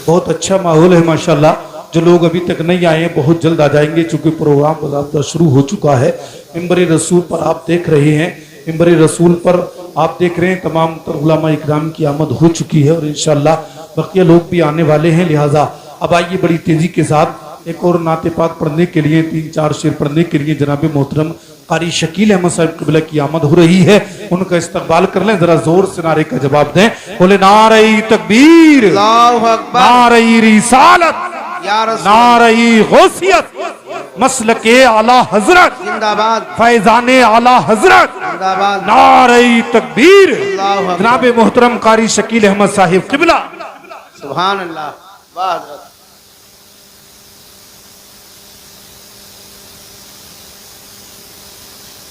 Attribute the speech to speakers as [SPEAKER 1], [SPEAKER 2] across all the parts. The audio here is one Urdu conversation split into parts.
[SPEAKER 1] بہت اچھا ماحول ہے ماشاءاللہ. جو لوگ ابھی تک نہیں آئے ہیں بہت جلد آ جائیں گے چونکہ پروگرام باضابطہ شروع ہو چکا ہے. منبر رسول پر آپ دیکھ رہے ہیں, منبر رسول پر آپ دیکھ رہے ہیں تمام علماء اکرام کی آمد ہو چکی ہے اور انشاءاللہ بقیہ لوگ بھی آنے والے ہیں. لہٰذا اب آئیے بڑی تیزی کے ساتھ ایک اور نعت پاک پڑھنے کے لیے 3-4 شعر پڑھنے کے لیے جناب محترم قاری شکیل احمد صاحب قبلہ کی آمد ہو رہی ہے. ان کا استقبال کر لیں, ذرا زور سے نعرے کا جواب دیں. بولے نعرہ تکبیر,
[SPEAKER 2] اللہ اکبر,
[SPEAKER 1] نعرہ رسالت,
[SPEAKER 2] یا رسول
[SPEAKER 1] نعرہ غوثیت, مسلک اعلی حضرت,
[SPEAKER 2] زندہ باد,
[SPEAKER 1] فیضان اعلی حضرت,
[SPEAKER 2] زندہ باد,
[SPEAKER 1] نعرہ تکبیر.
[SPEAKER 2] اللہ اکبر.
[SPEAKER 1] جناب محترم قاری شکیل احمد صاحب قبلہ.
[SPEAKER 2] سبحان اللہ. واہ حضرت.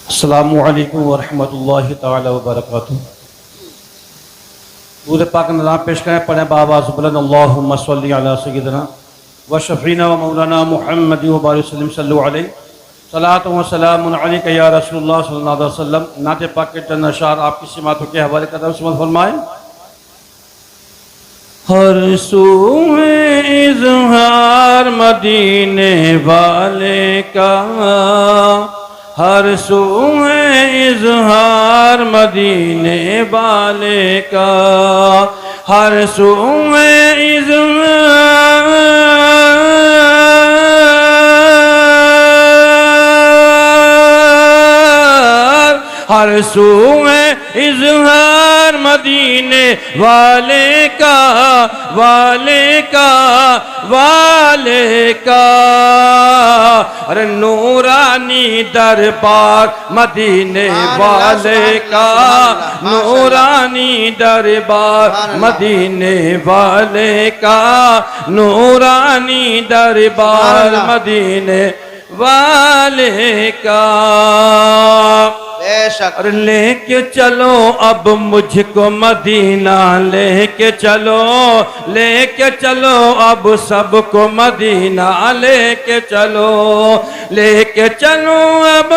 [SPEAKER 3] السلام علیکم ورحمۃ اللہ تعالی وبرکاتہ. درود پاک نظام پیش کریں, پڑھیں بآواز بلند اللہم صلی علی سیدنا و شفینا و مولانا محمد و بارک وسلم صلو علیہ. صلاۃ و سلام علیک یا رسول اللہ صلی اللہ علیہ وسلم. نعت پاک کے چند اشعار آپ کی سماعتوں کے حوالے کرتا ہوں, سماعت فرمائیں. ہر سو اظہار مدینے والے کا, ہر سو اظہار مدینے والے کا, ہر سو اظہار, ہر سو اظہار مدینے والے کا, والے کا, والے کا. ارے نورانی دربار مدینے والے کا, نورانی دربار مدینے والے کا, نورانی دربار مدینے والے کا.
[SPEAKER 2] بے شک.
[SPEAKER 3] اور لے کے چلو اب مجھ کو مدینہ, لے کے چلو, لے کے چلو اب سب کو مدینہ, لے کے چلو, لے کے چلو اب,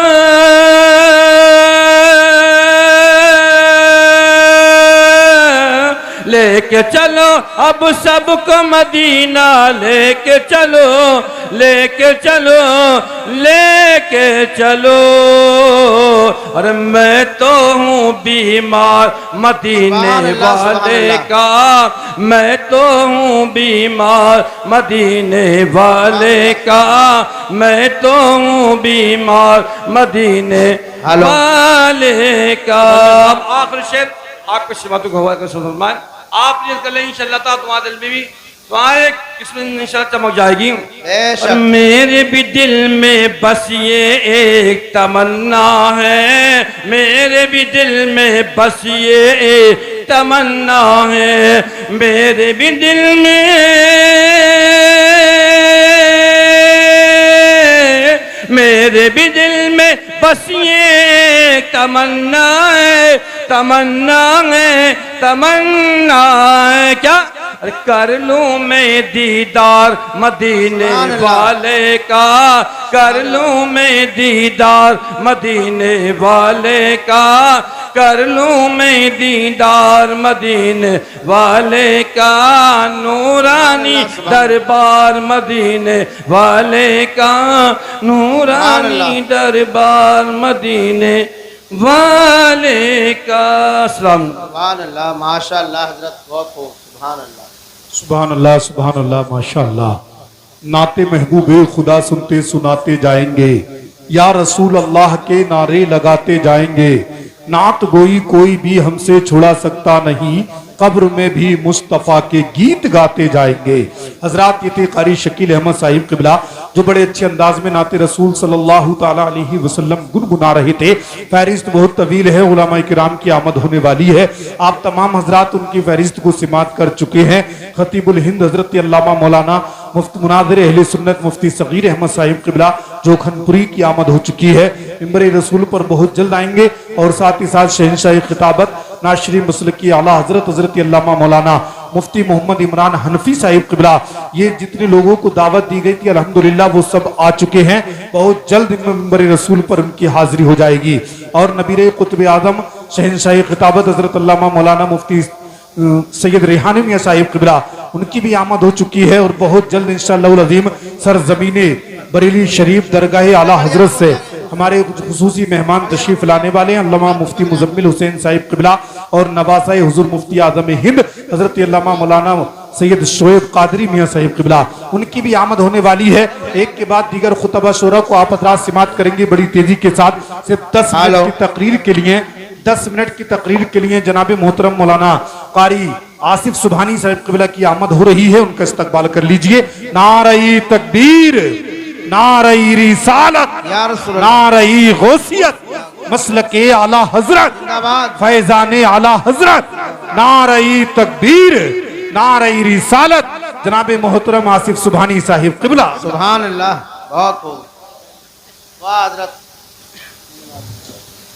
[SPEAKER 3] لے کے چلو اب سب کو مدینہ, لے کے چلو, لے کے چلو, لے کے چلو. اور میں تو ہوں بیمار مدینے والے کا, میں تو ہوں بیمار مدینے والے کا, میں تو ہوں بیمار مدینے والے کا. اب آخر شعر آپ کے سماعتوں کو حوالے کر فرمائیں. آپ نیت کر لیں انشاءاللہ تعالی تمہارے دل میں بھی تمہارے قسم انشاءاللہ چمک جائے گی.
[SPEAKER 2] بے شک.
[SPEAKER 3] اور میرے بھی دل میں بس یہ ایک تمنا ہے, میرے بھی دل میں بس یہ ایک تمنا ہے, میرے بھی دل میں, میرے بھی دل میں بس یہ تمنا ہے, تمنا ہے, تمنا ہے. کیا کر لوں میں دیدار مدینے والے کا, کر لوں میں دیدار مدینے والے کا, کر لوں میں دیدار مدینے والے کا, نورانی دربار مدینے والے کا, نورانی دربار مدینے والے کا. السلام علیکم.
[SPEAKER 2] سبحان اللہ. ماشاء اللہ حضرت, بہت خوب. سبحان اللہ.
[SPEAKER 1] سبحان اللہ, سبحان اللہ, ماشاءاللہ. نعت محبوب خدا سنتے سناتے جائیں گے, یا رسول اللہ کے نعرے لگاتے جائیں گے. نعت گوئی کوئی بھی ہم سے چھڑا سکتا نہیں, قبر میں بھی مصطفیٰ کے گیت گاتے جائیں گے. حضرات یہ تھے قاری شکیل احمد صاحب قبلہ جو بڑے اچھے انداز میں نعت رسول صلی اللہ تعالیٰ علیہ وسلم گنگنا رہے تھے. فہرست بہت طویل ہے, علماء کرام کی آمد ہونے والی ہے. آپ تمام حضرات ان کی فہرست کو سماعت کر چکے ہیں. خطیب الہند حضرت علامہ مولانا مفتی مناظر اہل سنت مفتی صغیر احمد صاحب قبلہ جو کھنپوری کی آمد ہو چکی ہے. منبر رسول پر بہت جلد آئیں گے اور ساتھ ہی ساتھ شہنشاہ خطابت ناشری مسلکی اعلیٰ حضرت علامہ مولانا مفتی محمد عمران حنفی صاحب قبلہ. یہ جتنے لوگوں کو دعوت دی گئی تھی الحمدللہ وہ سب آ چکے ہیں. بہت جلد منبر رسول پر ان کی حاضری ہو جائے گی. اور نبیر قطب اعظم شہنشاہ خطابت حضرت علامہ مولانا مفتی سید ریحانی میاں صاحب قبلہ ان کی بھی آمد ہو چکی ہے اور بہت جلد انشاءاللہ العظیم سرزمین بریلی شریف درگاہ اعلیٰ حضرت سے ہمارے خصوصی مہمان تشریف لانے والے ہیں علامہ مفتی مزمل حسین صاحب قبلہ اور نواسہ حضور مفتی اعظم ہند حضرت علامہ مولانا سید شعیب قادری میاں صاحب قبلہ، ان کی بھی آمد ہونے والی ہے۔ ایک کے بعد دیگر خطبہ شورا کو آپ حضرات سماعت کریں گے بڑی تیزی کے ساتھ۔ صرف 10 منٹ کی تقریر کے لیے 10 منٹ کی تقریر کے لیے جناب محترم مولانا قاری آصف سبحانی صاحب قبلہ کی آمد ہو رہی ہے، ان کا استقبال کر لیجئے۔ نعرہ تکبیر، نعرہ رسالت،
[SPEAKER 2] یا رسول اللہ،
[SPEAKER 1] نعرہ غوثیت، مسلک اعلیٰ حضرت، فیضان اعلیٰ حضرت، نعرہ تکبیر، نعرہ رسالت، جناب محترم آصف سبحانی صاحب قبلہ۔
[SPEAKER 2] سبحان اللہ، بہت خوب، واہ حضرت،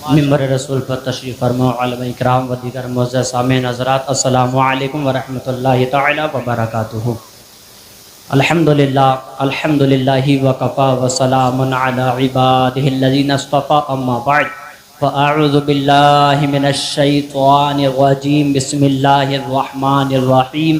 [SPEAKER 4] ممبر رسول پر تشریف فرما علماء اکرام و دیگر معزز سامعین حضرات، السلام علیکم ورحمۃ اللہ تعالی وبرکاتہ۔ الحمدللہ الحمدللہ وکفا وسلام علی عبادہ الذین اصطفی، اما بعد فاعوذ باللہ من الشیطان الرجیم، بسم اللہ الرحمن الرحیم۔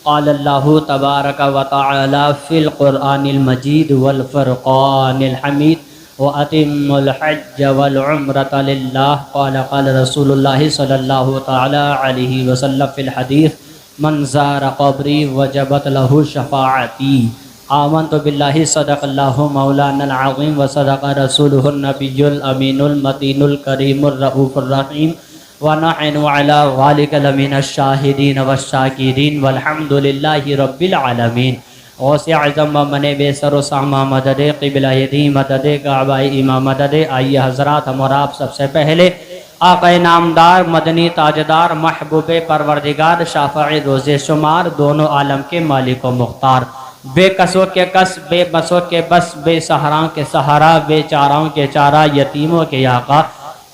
[SPEAKER 4] قال اللہ تبارک و تعالی فی القرآن المجید والفرقان الحمید، وَأَتِمُّ الْحَجَّ وَالْعُمْرَةَ لِلَّهِ قال رسول اللہ صلی اللہ تعالی علیہ وسلم فی الحدیث من زار قبری وجبت له شفاعتی۔ آمنت باللہ صدق اللہ مولانا العظیم وصدق رسولہ النبی الامین المتین الکریم الرؤوف الرحیم، ونحن علی ذلک لمن الشاہدین والشاکرین والحمد للہ رب العالمین۔ غوث اعظم من بے سر و سامہ مدد قبلہ دی مدد کعبہ امام مدد۔ آئیے حضرات، ہم اور آپ سب سے پہلے آقا نامدار مدنی تاجدار محبوب پروردگار شافع روز شمار دونوں عالم کے مالک و مختار، بے کسوں کے کس، بے بسوں کے بس، بے سہراں کے سہارا، بے چاراں کے چارہ، یتیموں کے آقا،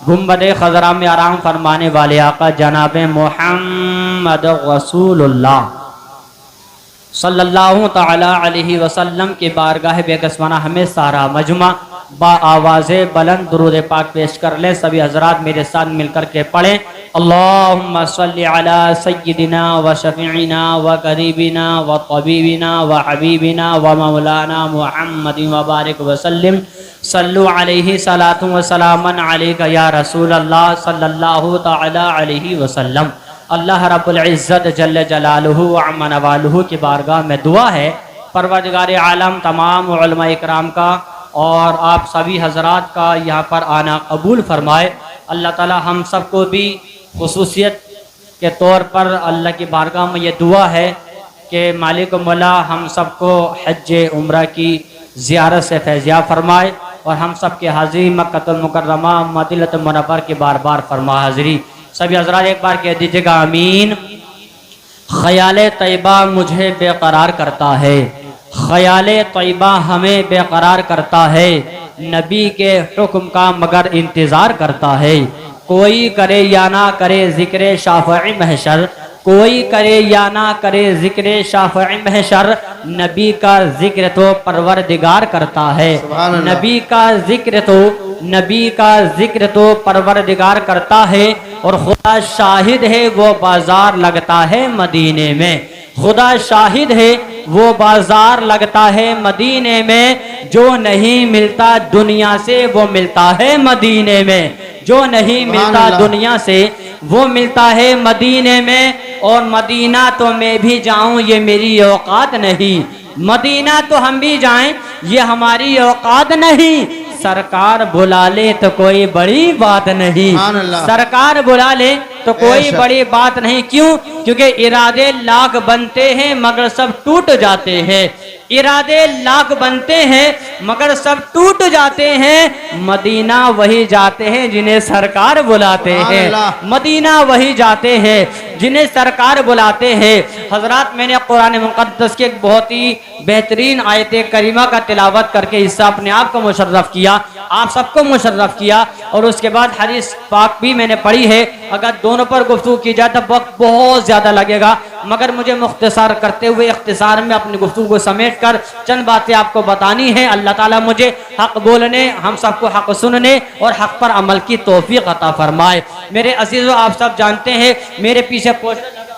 [SPEAKER 4] گنبد خضرا میں آرام فرمانے والے آقا جناب محمد رسول اللہ صلی اللہ تعالی علیہ وسلم کی بارگاہ بے کسمانہ ہمیں سارا مجمع با آواز بلند درود پاک پیش کر لیں۔ سبھی حضرات میرے ساتھ مل کر کے پڑھیں، اللہم صلی علی سیدنا و شفیعنا و قریبنا و طبیبنا و حبیبنا و مولانا محمد و بارک وسلم، صلو علیہ صلاۃ و سلام علیکہ یا رسول اللہ صلی اللہ تعالی علیہ وسلم۔ اللہ رب العزت جل جلالہ وعم نوالہ کی بارگاہ میں دعا ہے، پروردگار عالم تمام علماء اکرام کا اور آپ سبھی حضرات کا یہاں پر آنا قبول فرمائے۔ اللہ تعالی ہم سب کو بھی خصوصیت کے طور پر اللہ کی بارگاہ میں یہ دعا ہے کہ مالک و مولا ہم سب کو حج عمرہ کی زیارت سے فیضیاب فرمائے اور ہم سب کے حاضری مکہ المکرمہ مدینہ منورہ کی بار بار فرما حاضری۔ سبھی حضرات ایک بار کہہ دیجئے گا آمین۔ خیال طیبہ مجھے بے قرار کرتا ہے، خیال طیبہ ہمیں بے قرار کرتا ہے، نبی کے حکم کا مگر انتظار کرتا ہے۔ کوئی کرے یا نہ کرے ذکر شافعی محشر، کوئی کرے یا نہ کرے ذکر شافعی محشر، نبی کا ذکر تو پروردگار کرتا ہے، نبی کا ذکر تو پروردگار کرتا ہے، اور خدا شاہد ہے وہ بازار لگتا ہے مدینے میں، خدا شاہد ہے وہ بازار لگتا ہے مدینے میں، جو نہیں ملتا دنیا سے وہ ملتا ہے مدینے میں، جو نہیں ملتا دنیا سے وہ ملتا ہے مدینے میں۔ اور مدینہ تو میں بھی جاؤں یہ میری اوقات نہیں، مدینہ تو ہم بھی جائیں یہ ہماری اوقات نہیں، سرکار بلا لے تو کوئی بڑی بات نہیں، سرکار بلا لے تو کوئی بڑی بات نہیں۔ کیوں؟ کیونکہ ارادے لاکھ بنتے ہیں مگر سب ٹوٹ جاتے ہیں، ارادے لاکھ بنتے ہیں مگر سب ٹوٹ جاتے ہیں، مدینہ وہی جاتے ہیں جنہیں سرکار بلاتے ہیں، مدینہ وہی جاتے ہیں جنہیں سرکار بلاتے ہیں۔ حضرات میں نے قرآن مقدس کے ایک بہت ہی بہترین آیت کریمہ کا تلاوت کر کے اس سے اپنے آپ کو مشرف کیا، آپ سب کو مشرف کیا، اور اس کے بعد حدیث پاک بھی میں نے پڑھی ہے۔ اگر دونوں پر گفتگو کی جائے تو وقت بہت زیادہ لگے گا، مگر مجھے مختصر کرتے ہوئے اختصار میں اپنی گفتگو کو سمیٹ کر چند باتیں آپ کو بتانی ہیں۔ اللہ تعالیٰ مجھے حق بولنے، ہم سب کو حق سننے اور حق پر عمل کی توفیق عطا فرمائے۔ میرے عزیزو، آپ سب جانتے ہیں میرے پیچھے پوسٹر لگا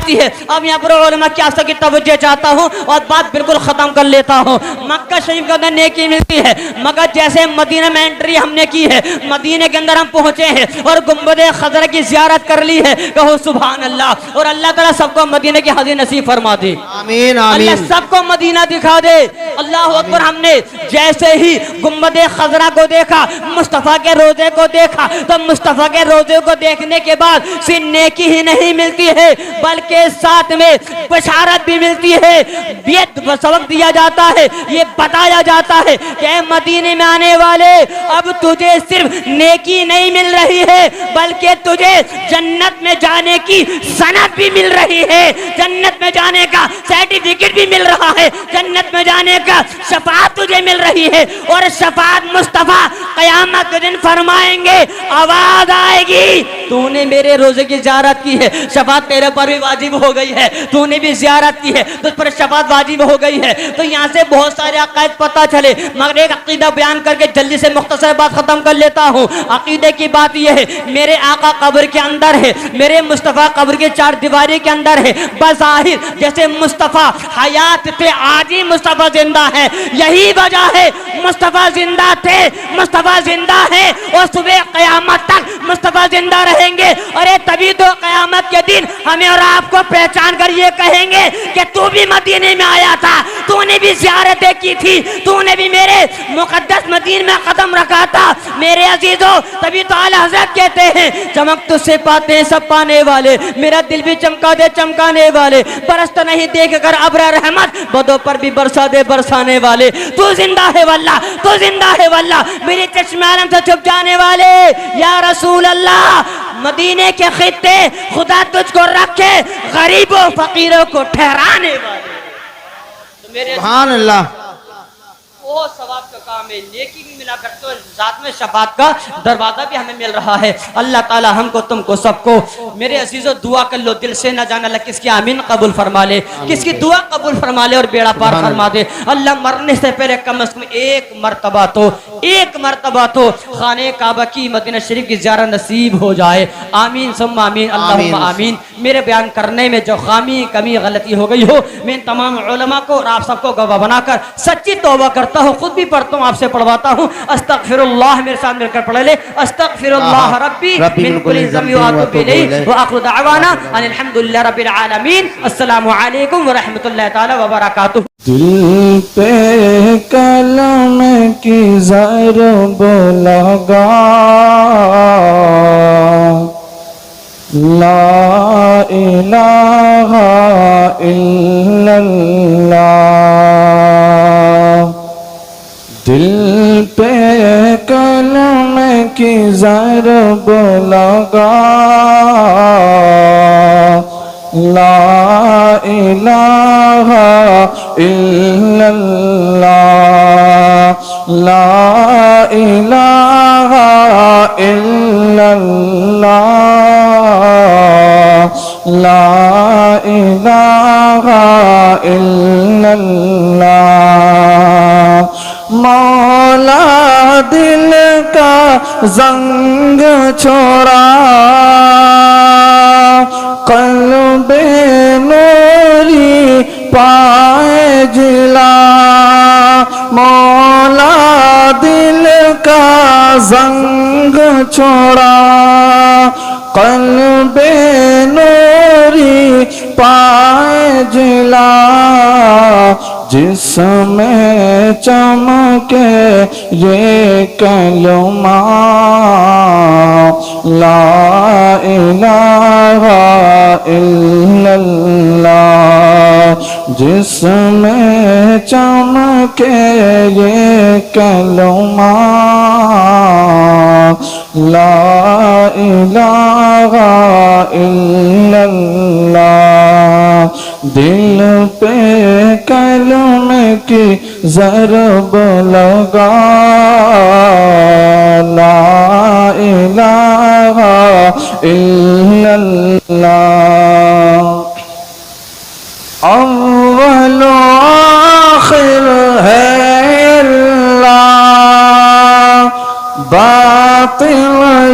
[SPEAKER 4] ملتی ہے. اب یہاں پر علماء کی آسا کی توجہ چاہتا ہوں اور بات بالکل ختم کر لیتا ہوں. مکہ شریف کے اندر نیکی ملتی ہے مگر جیسے مدینہ میں انٹری ہم نے کی ہے, مدینہ کے اندر ہم پہنچے ہیں اور گنبد خضرا کی زیارت کر لی ہے, کہو سبحان اللہ. اور اللہ تعالیٰ سب کو مدینہ کی حاضری نصیب فرما دے,
[SPEAKER 2] آمین
[SPEAKER 4] اللہ
[SPEAKER 2] آمین.
[SPEAKER 4] سب کو مدینہ دکھا دے. اللہ اکبر. ہم نے جیسے ہی گنبد خضرا کو دیکھا, مصطفیٰ کے روزے کو دیکھا, تو مصطفیٰ کے روزے کو دیکھنے کے بعد صرف نیکی ہی نہیں ملتی ہے بلکہ ساتھ میں بشارت بھی ملتی ہے. یہ سبق دیا جاتا ہے, یہ بتایا جاتا ہے کہ اے مدینے میں آنے والے, اب تجھے صرف نیکی نہیں مل رہی ہے بلکہ تجھے جنت میں جانے کی سند بھی مل رہی ہے, جنت میں جانے کا سرٹیفکیٹ بھی مل رہا ہے, جنت میں جانے کا شفاعت تجھے مل رہی ہے. اور شفاعت مصطفیٰ قیامت کے دن فرمائیں گے, آواز آئے گی تو نے میرے روزے کی زیارت کی ہے, شفاعت تیرے پر بھی واجب ہو گئی ہے, تو نے بھی زیارت کی ہے تو اس پر شفاعت واجب ہو گئی ہے. تو یہاں سے بہت سارے عقائد پتہ چلے مگر ایک عقیدہ بیان کر کے جلدی سے مختصر بات ختم کر لیتا ہوں. عقیدے کی بات یہ ہے, میرے آقا قبر کے اندر ہے, میرے مصطفیٰ قبر کے چار دیواری کے اندر ہے. بظاہر جیسے مصطفیٰ حیات تھے, آج ہی مصطفیٰ زندہ ہے, یہی وجہ ہے مصطفیٰ زندہ تھے, مصطفیٰ زندہ ہے اور صبح قیامت تک مصطفیٰ زندہ رہیں گے. اور تبھی تو قیامت کے دن ہمیں اور آپ کو پہچان کر یہ کہیں گے کہ تو بھی مدینے میں آیا تھا, تو نے بھی زیارتیں کی تھی, تو نے بھی میرے مقدس مدینے میں قدم رکھا تھا. میرے عزیزو, تبھی تو اعلیٰ حضرت کہتے ہیں, چمک تو سے پاتے ہیں سب پانے والے, میرا دل بھی چمکا دے چمکانے والے, برستا نہیں دیکھ کر ابر رحمت, بدوں پر بھی برسا دے برسانے والے. تو زندہ ہے واللہ, تو زندہ ہے واللہ, میری چشم عالم سے چھپ جانے والے. یا رسول اللہ, مدینے کے خطے خدا تجھ کو رکھے, غریبوں فقیروں کو ٹھہرانے والے. تو میرے
[SPEAKER 2] سبحان اللہ.
[SPEAKER 4] بہت ثواب کا کام ہے, نیکی بھی ملا کرتے اور ذات میں شفاعت کا دروازہ بھی ہمیں مل رہا ہے. اللہ تعالی ہم کو تم کو سب کو, میرے عزیزو دعا کر لو دل سے, نہ جانا اللہ کس کی آمین قبول فرما لے, کس کی دعا قبول فرما لے اور بیڑا پار فرما دے. اللہ مرنے سے پہلے کم از کم ایک مرتبہ تو خانہ کعبہ کی مدینہ شریف کی زیارت نصیب ہو جائے. آمین ثم آمین, اللہم آمین. میرے بیان کرنے میں جو خامی کمی غلطی ہو گئی ہو, میں تمام علماء کو اور آپ سب کو گواہ بنا کر سچی توبہ کرتا ہوں, خود بھی پڑھتا ہوں, آپ سے پڑھواتا ہوں. استغفر اللہ, میرے ساتھ مل کر پڑھ لے, استغفر اللہ ربی من کل ذنب واتوب الیہ, وآخر دعوانا ان الحمدللہ رب العالمین. السلام علیکم ورحمۃ اللہ تعالی وبرکاتہ.
[SPEAKER 5] دل پہ کلم کی ضرب لگا, لا الہ الا اللہ. دل پہ کلم کی ضرب لگا, لا الہ الا اللہ, لا الہ الا اللہ, لا الہ الا اللہ. مولا دل کا زنگ چھوڑا, قلب نوری پائے جلا. مولا دل کا زنگ چھوڑا, قلب نوری پائے جلا. جس میں چمکے یہ کلمہ, لا الہ الا اللہ. جس میں چمکے یہ کلمہ, لا الہ الا اللہ. دل پہ کلم کی ضرب لگا, لا الہ الا اللہ. اول و آخر ہے اللہ, باطن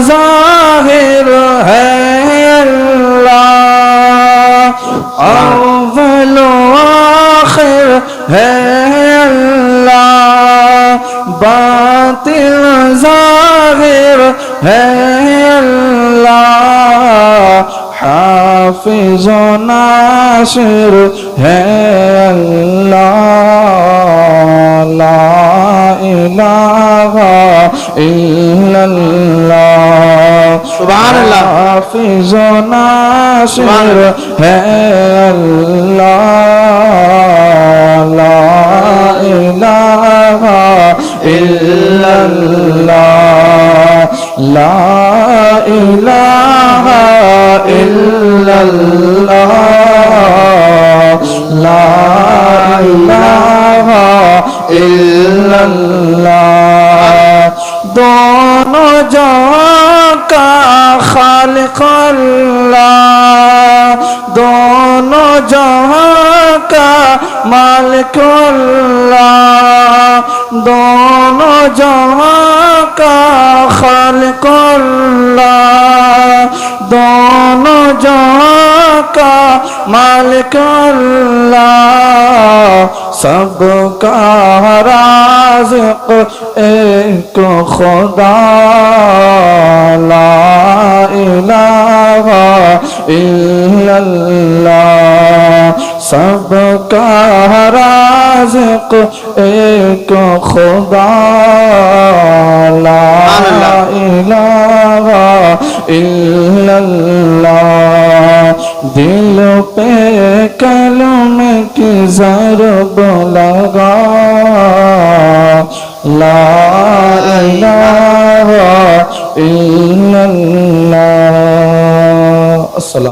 [SPEAKER 5] ظاہر ہے اللہ. باطل ظاہر ہے اللہ حافظ و ناصر ہے اللہ لا الہ الا اللہ
[SPEAKER 2] سبحان اللہ
[SPEAKER 5] حافظ و ناصر ہے اللہ لا الہ الا اللہ لا الہ الا اللہ لا الہ الا اللہ دونوں جہاں کا خالق اللہ دونوں جہاں کا مالک اللہ دونوں جہاں کا خالق اللہ دونوں جہاں کا مالک اللہ سب کا رازق ایک خدا لا الہ الا اللہ سب کا رازق ایک خدا لا الہ الا اللہ دل پہ کلمے کی ضرب لگا لا